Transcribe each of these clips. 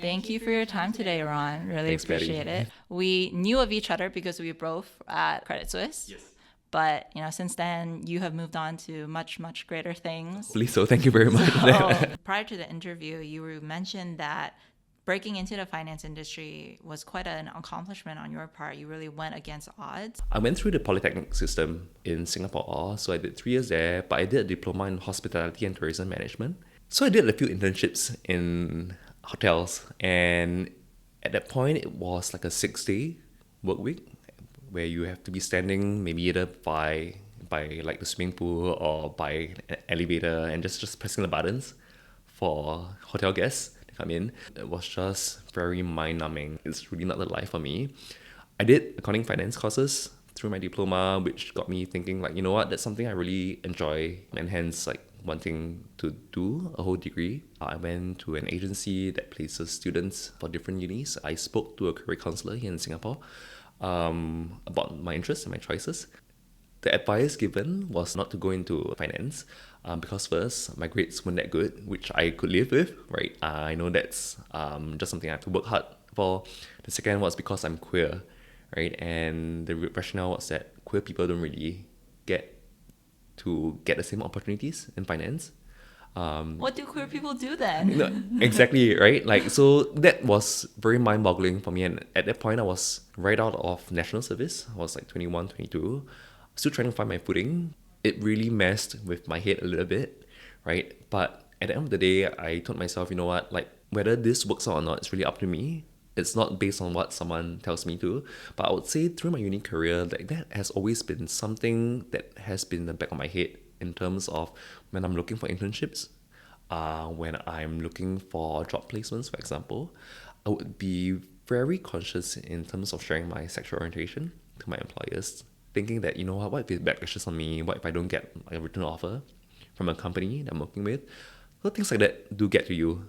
Thank you for your time today, Ron. Really Thanks, Betty. appreciate it. We knew of each other because we were both at Credit Suisse. Yes. But since then, you have moved on to much, much greater things. Please, so thank you very much. So, prior to the interview, you mentioned that breaking into the finance industry was quite an accomplishment on your part. You really went against odds. I went through the Polytechnic system in Singapore, so I did 3 years there, but I did a diploma in hospitality and tourism management. So I did a few internships in hotels, and at that point, it was like a 6-day work week where you have to be standing maybe either by like the swimming pool or by an elevator and just pressing the buttons for hotel guests to come in. It was just very mind-numbing. It's really not the life for me. I did accounting finance courses through my diploma, which got me thinking like, you know what, that's something I really enjoy, and hence like wanting to do a whole degree. I went to an agency that places students for different unis. I spoke to a career counselor here in Singapore about my interests and my choices. The advice given was not to go into finance because first, my grades weren't that good, which I could live with, right? I know that's just something I have to work hard for. The second was because I'm queer, right? And the rationale was that queer people don't really get the same opportunities in finance. What do queer people do then? No, exactly, right? Like, so that was very mind-boggling for me. And at that point, I was right out of national service. I was like 21, 22, still trying to find my footing. It really messed with my head a little bit, right? But at the end of the day, I told myself, you know what, like whether this works out or not, it's really up to me. It's not based on what someone tells me to. But I would say through my uni career, like that has always been something that has been in the back of my head in terms of when I'm looking for internships, when I'm looking for job placements, for example, I would be very conscious in terms of sharing my sexual orientation to my employers, thinking that, you know what if it backlashes on me? What if I don't get a written offer from a company that I'm working with? So things like that do get to you,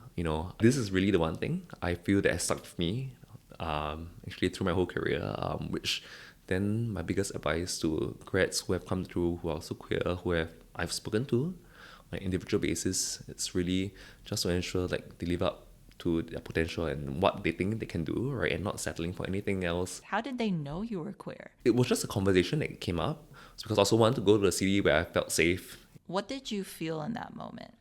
This is really the one thing I feel that has stuck with me, actually through my whole career, which then my biggest advice to grads who have come through, who are also queer, I've spoken to on an individual basis, it's really just to ensure like they live up to their potential and what they think they can do, right? And not settling for anything else. How did they know you were queer? It was just a conversation that came up. It's because I also wanted to go to a city where I felt safe. What did you feel in that moment?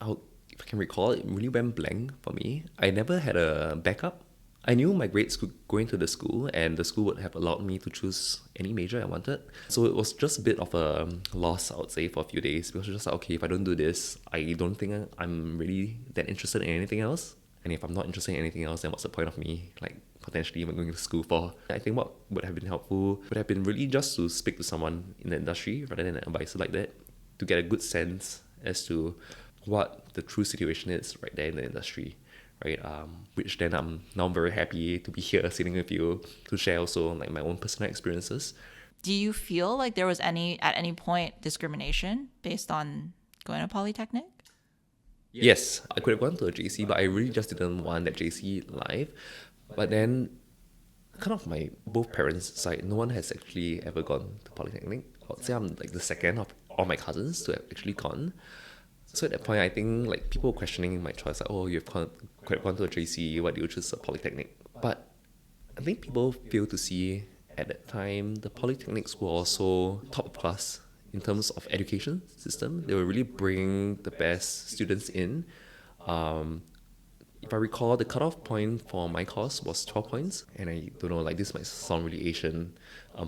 If I can recall, it really went blank for me. I never had a backup. I knew my grades could go into the school, and the school would have allowed me to choose any major I wanted. So it was just a bit of a loss, I would say, for a few days. Because it was just like, okay, if I don't do this, I don't think I'm really that interested in anything else. And if I'm not interested in anything else, then what's the point of me, like, potentially even going to school for? I think what would have been helpful would have been really just to speak to someone in the industry rather than an advisor like that, to get a good sense as to what the true situation is right there in the industry, right? Which then I'm now very happy to be here sitting with you to share also like my own personal experiences. Do you feel like there was at any point discrimination based on going to Polytechnic? Yes, I could have gone to a JC, but I really just didn't want that JC life. But then, kind of my both parents' side, no one has actually ever gone to Polytechnic. I would say I'm like the second of all my cousins to have actually gone. So at that point, I think like people were questioning my choice, like, oh, could have gone to a JC, why do you choose a Polytechnic? But I think people fail to see at that time the Polytechnics were also top class in terms of education system. They were really bringing the best students in. If I recall, the cutoff point for my course was 12 points. And I don't know, like this might sound really Asian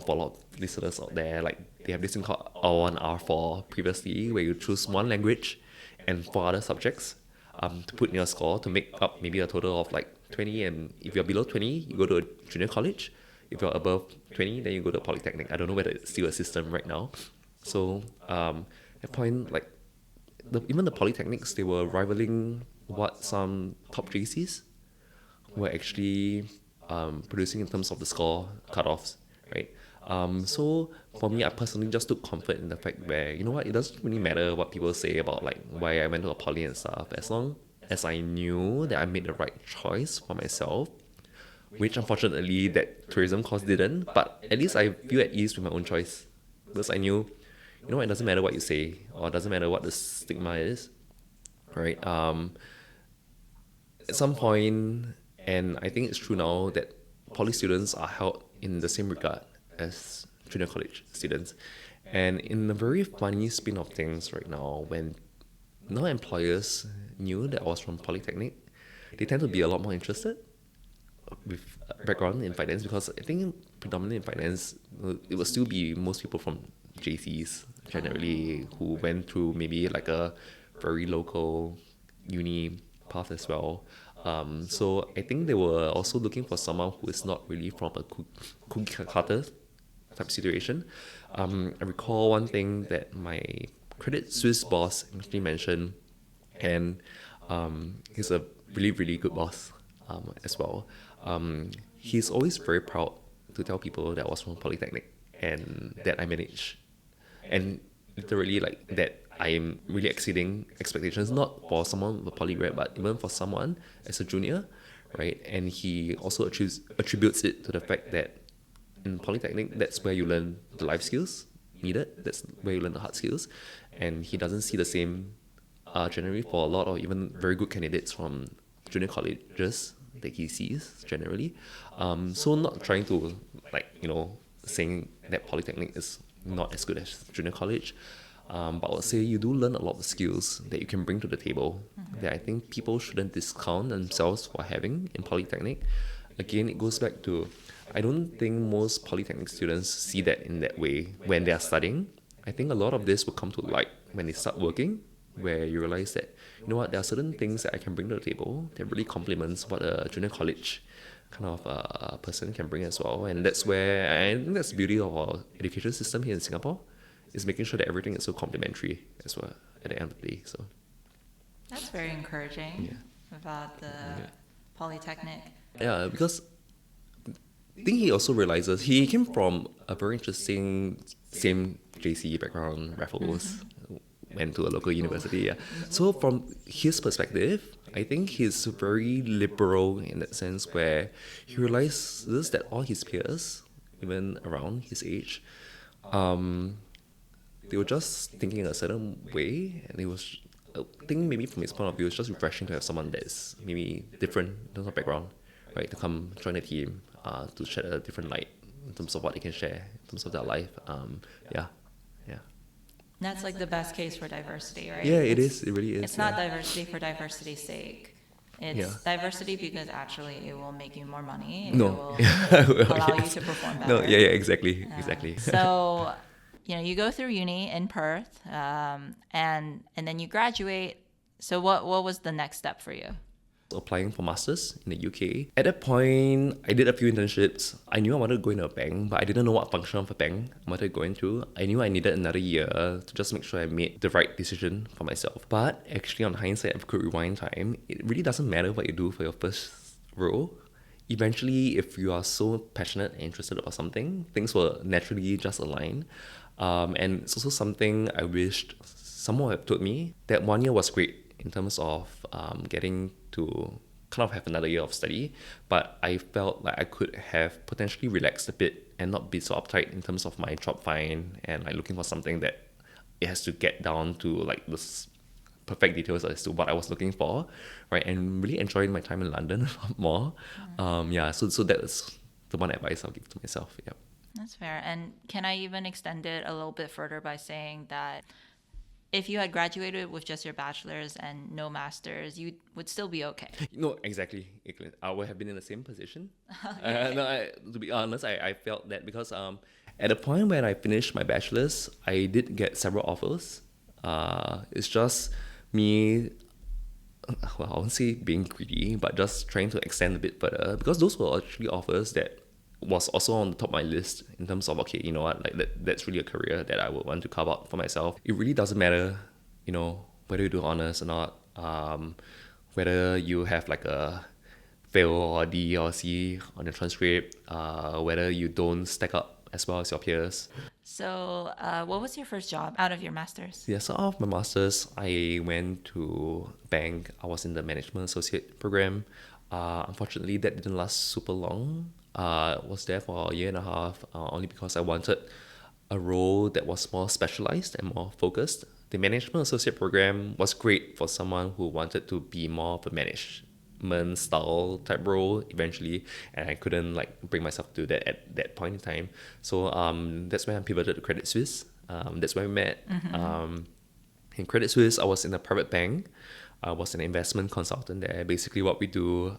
for a lot of listeners out there. Like they have this thing called R1, R4 previously, where you choose one language and 4 other subjects to put in your score to make up maybe a total of like 20. And if you're below 20, you go to a junior college. If you're above 20, then you go to a Polytechnic. I don't know whether it's still a system right now. So at that point, like even the Polytechnics, they were rivaling what some top JCs were actually producing in terms of the score cutoffs, right? So for me, I personally just took comfort in the fact where, you know what, it doesn't really matter what people say about like why I went to a poly and stuff, as long as I knew that I made the right choice for myself, which unfortunately that tourism course didn't, but at least I feel at ease with my own choice because I knew, you know, it doesn't matter what you say or it doesn't matter what the stigma is, right? at some point, and I think it's true now, that poly students are held in the same regard as junior college students. And in a very funny spin of things right now, when now employers knew that I was from Polytechnic, they tend to be a lot more interested with background in finance, because I think predominantly in finance, it will still be most people from JCs generally who went through maybe like a very local uni path as well. So I think they were also looking for someone who is not really from a cookie cutter type situation. I recall one thing that my Credit Suisse boss actually mentioned, and he's a really, really good boss as well. He's always very proud to tell people that I was from Polytechnic and that I manage, and literally like that I am really exceeding expectations, not for someone with a poly grad, but even for someone as a junior, right? And he also attributes it to the fact that in Polytechnic, that's where you learn the life skills needed. That's where you learn the hard skills, and he doesn't see the same generally for a lot of even very good candidates from junior colleges that he sees generally. So not trying to like saying that Polytechnic is not as good as junior college. But I would say you do learn a lot of skills that you can bring to the table that I think people shouldn't discount themselves for having in Polytechnic. Again, it goes back to, I don't think most Polytechnic students see that in that way when they are studying. I think a lot of this will come to light when they start working, where you realize that, there are certain things that I can bring to the table that really complements what a junior college kind of person can bring as well. And that's where I think that's the beauty of our education system here in Singapore, is making sure that everything is so complementary as well at the end of the day. So That's very encouraging about the Polytechnic. yeah, because I think he also realizes he came from a very interesting same JC background, Raffles, went to a local university. Yeah. So from his perspective, I think he's very liberal in that sense, where he realizes that all his peers, even around his age, they were just thinking in a certain way, and it was, I think maybe from his point of view, it's just refreshing to have someone that's maybe different in terms of background, right, to come join the team, to shed a different light in terms of what they can share in terms of their life. Yeah, yeah. That's like the best case for diversity, right? Yeah, it is. It really is. It's not diversity for diversity's sake. It's Yeah. diversity because actually it will make you more money. No. It will allow you to perform better. No, yeah, exactly, exactly. So, you go through uni in Perth, and then you graduate. So what was the next step for you? Applying for masters in the UK. At that point, I did a few internships. I knew I wanted to go into a bank, but I didn't know what function of a bank I wanted to go into. I knew I needed another year to just make sure I made the right decision for myself. But actually, on hindsight, if I could rewind time, it really doesn't matter what you do for your first role. Eventually, if you are so passionate and interested about something, things will naturally just align. And it's also something I wished someone had told me, that 1 year was great in terms of getting to kind of have another year of study, but I felt like I could have potentially relaxed a bit and not be so uptight in terms of my job find and like looking for something that it has to get down to like this perfect details as to what I was looking for, right? And really enjoying my time in London a lot more. So that's the one advice I'll give to myself. Yeah. That's fair. And can I even extend it a little bit further by saying that if you had graduated with just your bachelor's and no master's, you would still be okay. No, exactly. I would have been in the same position. To be honest, I felt that because at the point when I finished my bachelor's, I did get several offers. It's just me, well, I won't say being greedy, but just trying to extend a bit further, because those were actually offers that was also on the top of my list in terms of, okay, you know what, like that's really a career that I would want to carve out for myself. It really doesn't matter, whether you do honors or not, whether you have like a fail or D or C on your transcript, whether you don't stack up as well as your peers. So what was your first job out of your master's? Yeah, so after my master's, I went to bank. I was in the management associate program. Unfortunately, that didn't last super long. Was there for a year and a half, only because I wanted a role that was more specialized and more focused. The management associate program was great for someone who wanted to be more of a management style type role eventually, and I couldn't like bring myself to that at that point in time. So that's when I pivoted to Credit Suisse. That's where we met. In Credit Suisse, I was in a private bank. I was an investment consultant there. Basically, what we do,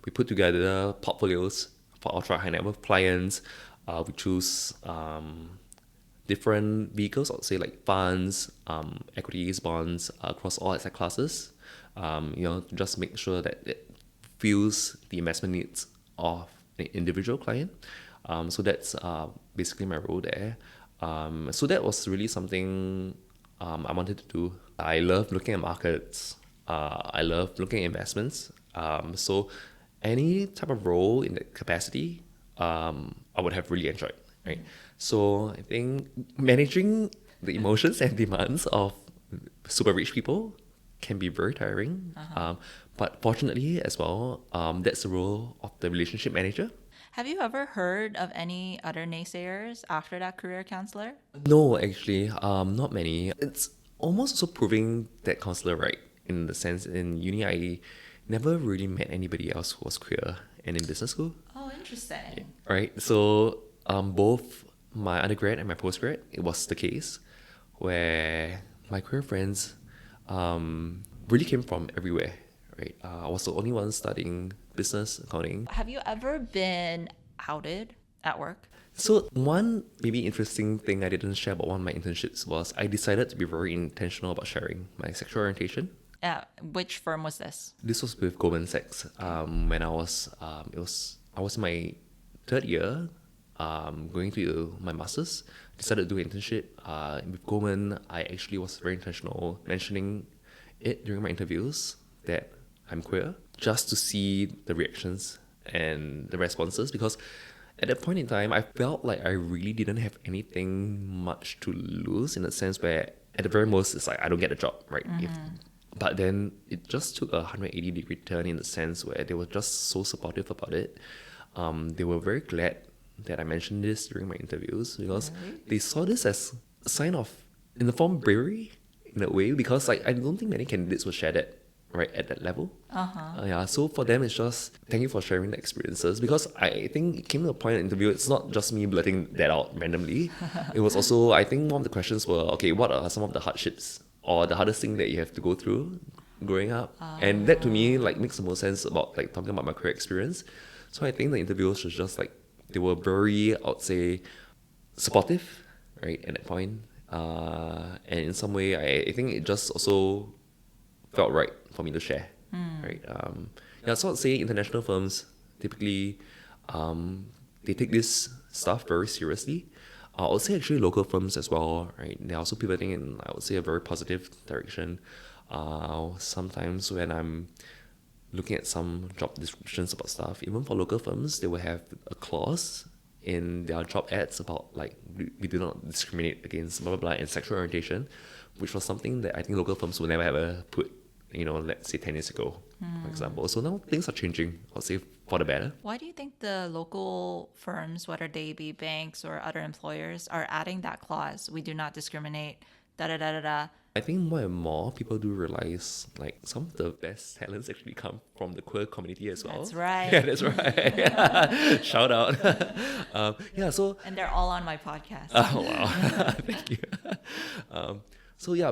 we put together portfolios for ultra high net worth clients. We choose different vehicles, I'd say like funds, equities, bonds across all asset classes. To just make sure that it fills the investment needs of an individual client. So that's basically my role there. So that was really something I wanted to do. I love looking at markets. I love looking at investments. So any type of role in that capacity, I would have really enjoyed, right? So I think managing the emotions and demands of super rich people can be very tiring. But fortunately as well, that's the role of the relationship manager. Have you ever heard of any other naysayers after that career counselor? No, actually, not many. It's almost also proving that counselor right, in the sense in uni I never really met anybody else who was queer and in business school. Oh, interesting. Right. So both my undergrad and my postgrad, it was the case where my queer friends really came from everywhere. Right. I was the only one studying business accounting. Have you ever been outed at work? So one maybe interesting thing I didn't share about one of my internships was I decided to be very intentional about sharing my sexual orientation. Which firm was this? This was with Goldman Sachs. When I was I was in my third year, going to my masters. Decided to do an internship. With Goldman, I actually was very intentional mentioning it during my interviews that I'm queer, just to see the reactions and the responses, because at that point in time, I felt like I really didn't have anything much to lose, in a sense where at the very most it's like I don't get a job, right? But then it just took a 180-degree turn, in the sense where they were just so supportive about it. They were very glad that I mentioned this during my interviews, because they saw this as a sign of, in the form, bravery in a way, because like I don't think many candidates will share that right at that level. So for them it's just thank you for sharing the experiences, because I think it came to a point in the interview, it's not just me blurting that out randomly. It was also, I think one of the questions were, okay, what are some of the hardships or the hardest thing that you have to go through growing up? And that to me like makes the most sense about like talking about my career experience. So I think the interviewers was just like, they were very, I would say, supportive, right, at that point. And in some way I think it just also felt right for me to share, right? So I'd say international firms typically they take this stuff very seriously. I would say actually local firms as well, right? They're also pivoting in, I would say, a very positive direction. Sometimes when I'm looking at some job descriptions about stuff, even for local firms, they will have a clause in their job ads about like we do not discriminate against blah blah blah and sexual orientation, which was something that I think local firms would never ever put, let's say 10 years ago, for example. So now things are changing, I'll say, for the better. Why do you think the local firms, whether they be banks or other employers, are adding that clause? We do not discriminate, da da da da da. I think more and more people do realize like some of the best talents actually come from the queer community as well. That's right. Yeah, that's right. Yeah. Shout out. So And they're all on my podcast. oh wow. Thank you.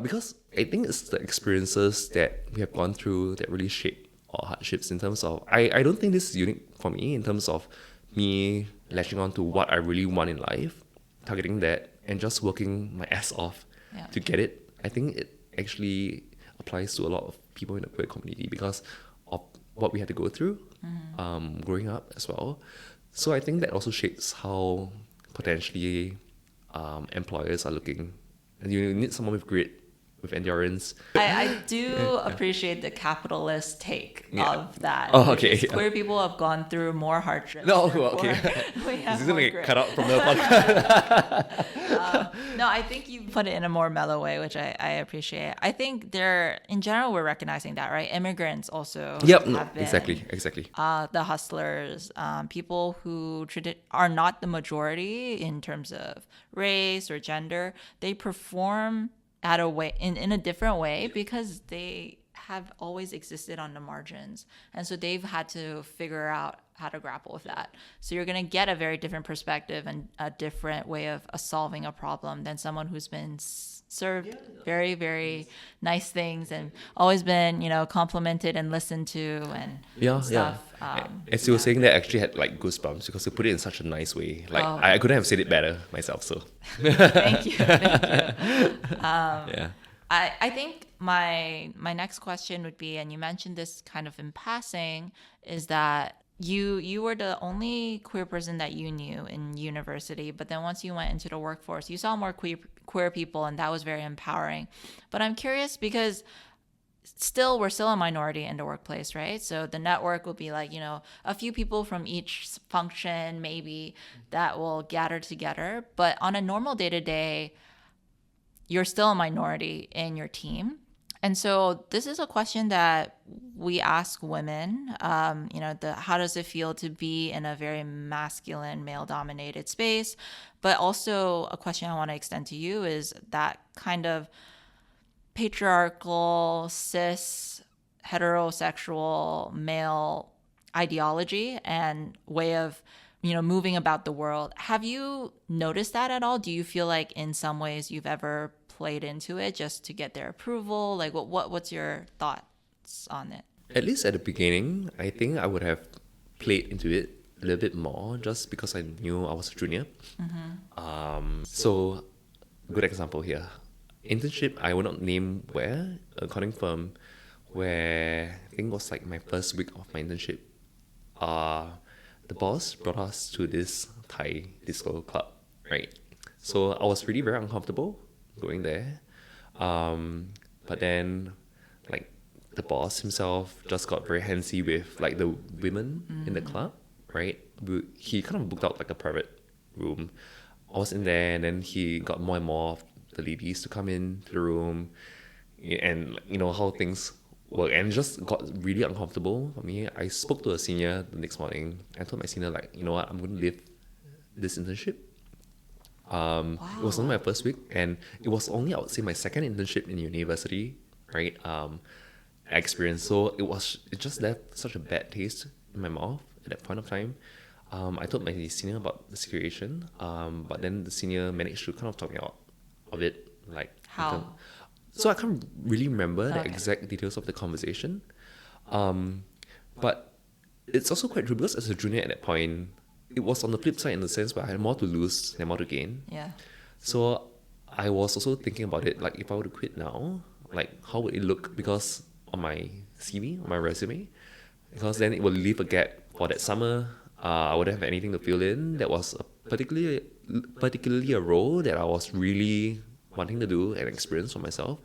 Because I think it's the experiences that we have gone through that really shape our hardships, in terms of, I don't think this is unique for me, in terms of me latching on to what I really want in life, targeting that, and just working my ass off to get it. I think it actually applies to a lot of people in the queer community because of what we had to go through growing up as well. So I think that also shapes how potentially employers are looking. And you need someone with grit, with endurance. I do appreciate the capitalist take of that. Oh, okay. Queer people have gone through more hardships. No, okay. We have This is more going to get grit. cut out from the podcast. No, I think you put it in a more mellow way, which I appreciate. I think in general, we're recognizing that, right? Immigrants also have been. Exactly. The hustlers, people who are not the majority in terms of race or gender, they perform in a different way because they have always existed on the margins. And so they've had to figure out how to grapple with that. So you're going to get a very different perspective and a different way of solving a problem than someone who's been served very, very nice things and always been, complimented and listened to and stuff. As you were saying that, I actually had like goosebumps because you put it in such a nice way. Like I couldn't have said it better myself. So thank you. I think my next question would be, and you mentioned this kind of in passing, is that you were the only queer person that you knew in university, but then once you went into the workforce, you saw more queer people, and that was very empowering. But I'm curious because we're still a minority in the workplace, right? So the network will be like, a few people from each function maybe that will gather together. But on a normal day-to-day, you're still a minority in your team. And so this is a question that we ask women, how does it feel to be in a very masculine, male-dominated space? But also a question I want to extend to you is that kind of patriarchal, cis, heterosexual, male ideology and way of, moving about the world. Have you noticed that at all? Do you feel like in some ways you've ever played into it just to get their approval? Like what's your thoughts on it? at least at the beginning, I think I would have played into it a little bit more just because I knew I was a junior. So good example here. Internship, I will not name where, a accounting firm, where I think it was like my first week of my internship. The boss brought us to this Thai disco club, right? So I was really very uncomfortable going there. But then, like, the boss himself just got very handsy with like the women in the club, right? He kind of booked out like a private room. I was in there, and then he got more and more of the ladies to come into the room, and you know how things work, and it just got really uncomfortable for me. I spoke to a senior the next morning. I told my senior, like, you know what, I'm going to leave this internship. It was only my first week, and it was only, I would say, my second internship in university, right? Experience. So it just left such a bad taste in my mouth at that point of time. I told my senior about the situation, but then the senior managed to kind of talk me out of it. Like, how? So I can't really remember the exact details of the conversation. But it's also quite true because as a junior at that point, it was on the flip side in the sense where I had more to lose than more to gain. Yeah. So I was also thinking about it, like if I were to quit now, like how would it look? Because on my CV, on my resume, because then it will leave a gap for that summer. I wouldn't have anything to fill in. That was particularly a role that I was really wanting to do and experience for myself.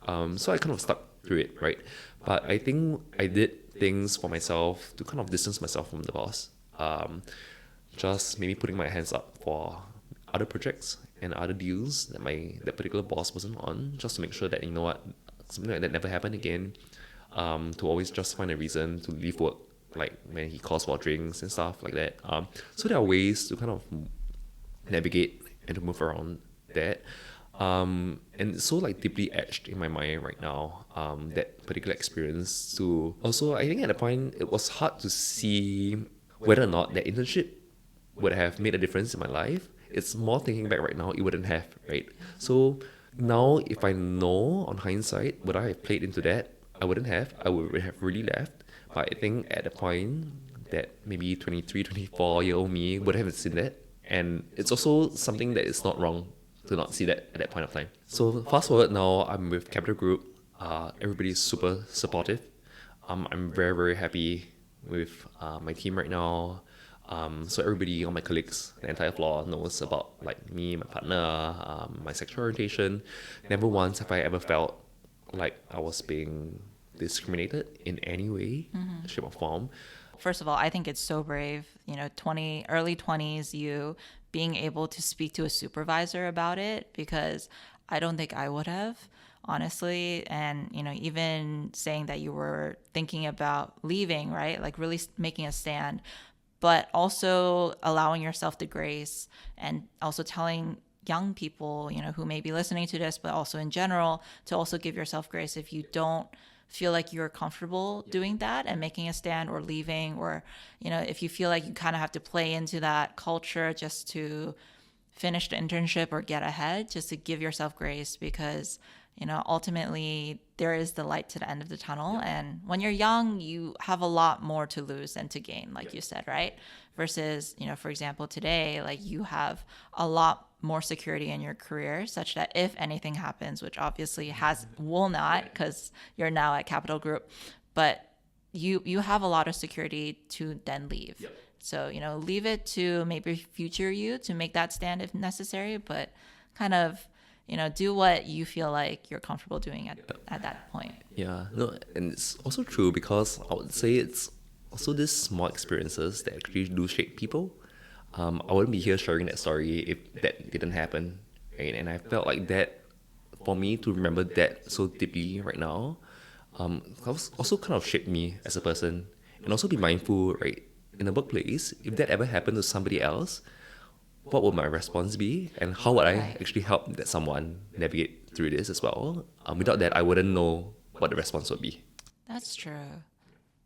So I kind of stuck through it, right? But I think I did things for myself to kind of distance myself from the boss. Just maybe putting my hands up for other projects and other deals that particular boss wasn't on, just to make sure that, you know what, something like that never happened again. To always just find a reason to leave work, like when he calls for drinks and stuff like that. So there are ways to kind of navigate and to move around that. And it's so like deeply etched in my mind right now, that particular experience. To also, I think at the point it was hard to see whether or not that internship would have made a difference in my life. It's more thinking back right now, it wouldn't have, right? So now if I know on hindsight, would I have played into that? I wouldn't have. I would have really left. But I think at the point that maybe 23, 24-year-old me would have seen that. And it's also something that is not wrong to not see that at that point of time. So fast forward now, I'm with Capital Group. Everybody's super supportive. I'm very, very happy with my team right now. So everybody, all my colleagues, the entire floor knows about like me, my partner, my sexual orientation. Never once have I ever felt like I was being discriminated in any way, shape or form. First of all, I think it's so brave, early 20s, you being able to speak to a supervisor about it, because I don't think I would have, honestly. And, even saying that you were thinking about leaving, right? Like really making a stand, but also allowing yourself the grace, and also telling young people, who may be listening to this, but also in general, to also give yourself grace if you don't feel like you're comfortable doing that and making a stand or leaving, or, if you feel like you kind of have to play into that culture just to finish the internship or get ahead, just to give yourself grace, because ultimately there is the light to the end of the tunnel. And when you're young, you have a lot more to lose than to gain, like you said, right? Versus, for example, today, like, you have a lot more security in your career, such that if anything happens, which obviously will not, because you're now at Capital Group, but you have a lot of security to then leave. Yep. So, leave it to maybe future you to make that stand if necessary, but kind of, do what you feel like you're comfortable doing at that point. Yeah, no, and it's also true, because I would say it's also these small experiences that actually do shape people. I wouldn't be here sharing that story if that didn't happen, right? And I felt like that, for me to remember that so deeply right now, also kind of shaped me as a person, and also be mindful, right? In the workplace, if that ever happened to somebody else, what would my response be, and how would I Right. actually help that someone navigate through this as well? Without that, I wouldn't know what the response would be. That's true.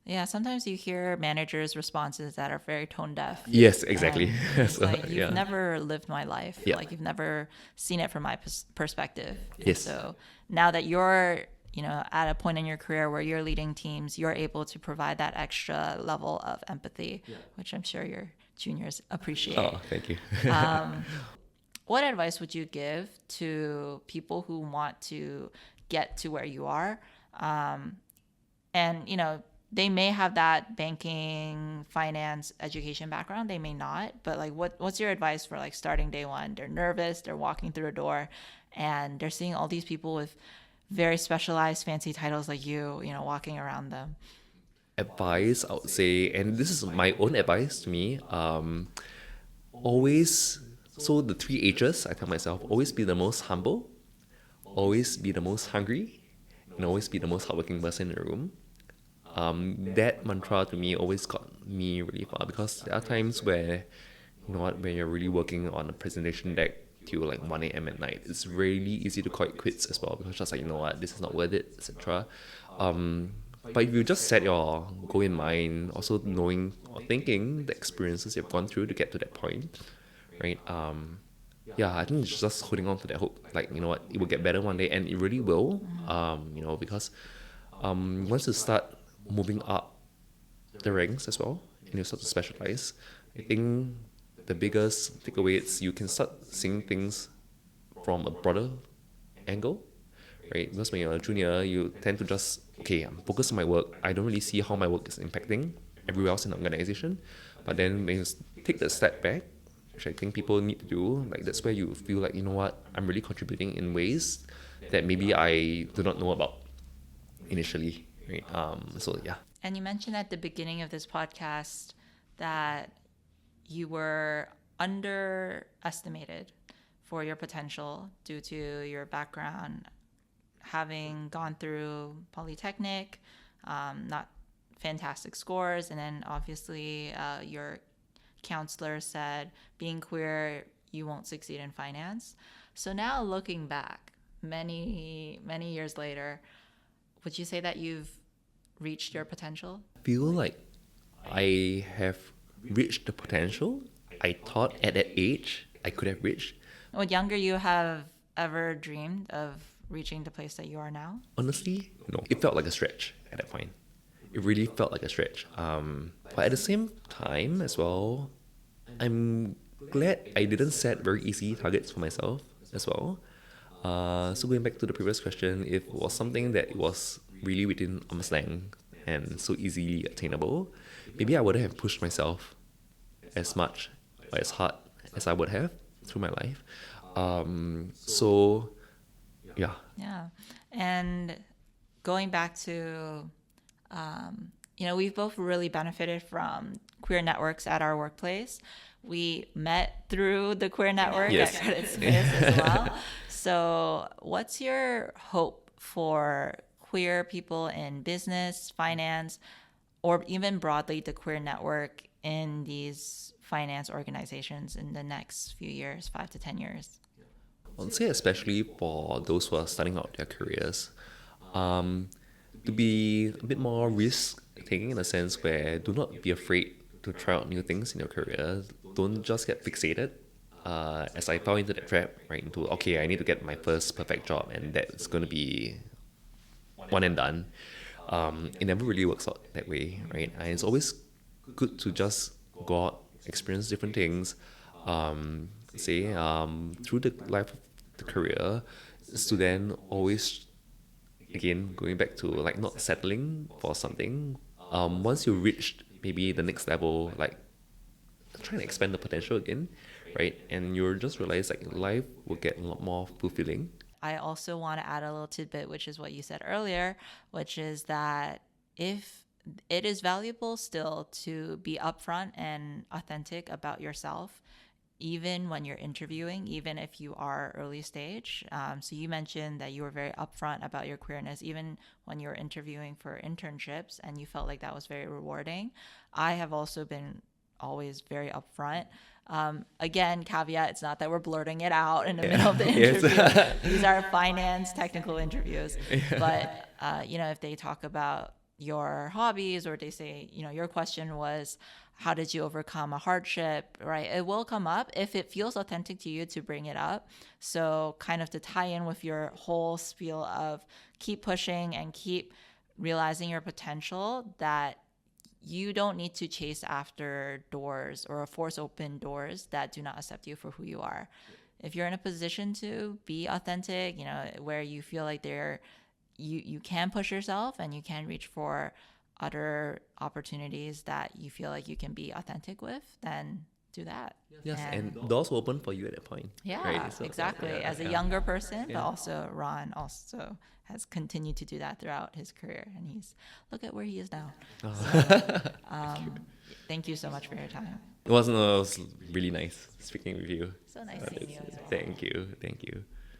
Yeah, sometimes you hear managers' responses that are very tone deaf. Yes, exactly. It's So, like, you've yeah. never lived my life. Yeah. Like, you've never seen it from my perspective. Yes. So now that you're, at a point in your career where you're leading teams, you're able to provide that extra level of empathy, which I'm sure your juniors appreciate. Oh, thank you. What advice would you give to people who want to get to where you are? And, they may have that banking, finance, education background. They may not. But, like, what's your advice for, like, starting day one? They're nervous. They're walking through a door, and they're seeing all these people with very specialized, fancy titles like you, walking around them. Advice, I would say, and this is my own advice to me, always, so the three H's, I tell myself, always be the most humble, always be the most hungry, and always be the most hardworking person in the room. That mantra to me always got me really far, because there are times where, when you're really working on a presentation deck till like 1 a.m. at night, it's really easy to call it quits as well, because just like, this is not worth it, etc. But if you just set your goal in mind, also knowing or thinking the experiences you've gone through to get to that point, right? Yeah, I think it's just holding on to that hope. Like, it will get better one day, and it really will. Because once you start moving up the ranks as well, and you start to specialize, I think the biggest takeaway is you can start seeing things from a broader angle, right? Because when you're a junior, you tend to just, okay, I'm focused on my work. I don't really see how my work is impacting everywhere else in the organization. But then when you take the step back, which I think people need to do, like, that's where you feel like, I'm really contributing in ways that maybe I do not know about initially, right? So yeah. And you mentioned at the beginning of this podcast that you were underestimated for your potential due to your background, having gone through Polytechnic, not fantastic scores, and then obviously your counselor said being queer, you won't succeed in finance. So now, looking back many years later, would you say that you've reached your potential? I feel like I have reached the potential I thought at that age I could have reached. Would younger you have ever dreamed of reaching the place that you are now? Honestly, no. It felt like a stretch at that point. It really felt like a stretch. But at the same time as well, I'm glad I didn't set very easy targets for myself as well. So going back to the previous question, if it was something that was really within arm's length and so easily attainable, maybe I wouldn't have pushed myself as much or as hard as I would have through my life. So yeah. Yeah. And going back to, we've both really benefited from queer networks at our workplace. We met through the queer network Yes. at Credit Suisse as well. So what's your hope for queer people in business, finance, or even broadly the queer network in these finance organizations in the next few years, 5 to 10 years? I would say especially for those who are starting out their careers, to be a bit more risk taking in a sense where do not be afraid to try out new things in your career. Don't just get fixated. As I fell into that trap, right? Into okay, I need to get my first perfect job, and that's going to be one and done. It never really works out that way, right? And it's always good to just go out, experience different things. Through the life of the career, is to then always, again, going back to like not settling for something. Once you reached maybe the next level, like trying to expand the potential again, right? And you'll just realize like life will get a lot more fulfilling. I also want to add a little tidbit, which is what you said earlier, which is that if it is valuable still to be upfront and authentic about yourself, even when you're interviewing, even if you are early stage. So you mentioned that you were very upfront about your queerness, even when you were interviewing for internships, and you felt like that was very rewarding. I have also been always very upfront. Again, caveat, it's not that we're blurting it out in the middle of the interview. Yes. These are finance technical interviews. But, if they talk about your hobbies, or they say, your question was, how did you overcome a hardship, right? It will come up if it feels authentic to you to bring it up. So kind of to tie in with your whole spiel of keep pushing and keep realizing your potential, that you don't need to chase after doors or force open doors that do not accept you for who you are. If you're in a position to be authentic, where you feel like you can push yourself and you can reach for other opportunities that you feel like you can be authentic with, then do that. Yes, and doors will open for you at that point. Yeah, right? So, exactly. As a younger person, but also Ron also has continued to do that throughout his career, and look at where he is now. So, thank you so much for your time. It was really nice speaking with you. So nice seeing you as well. Thank you.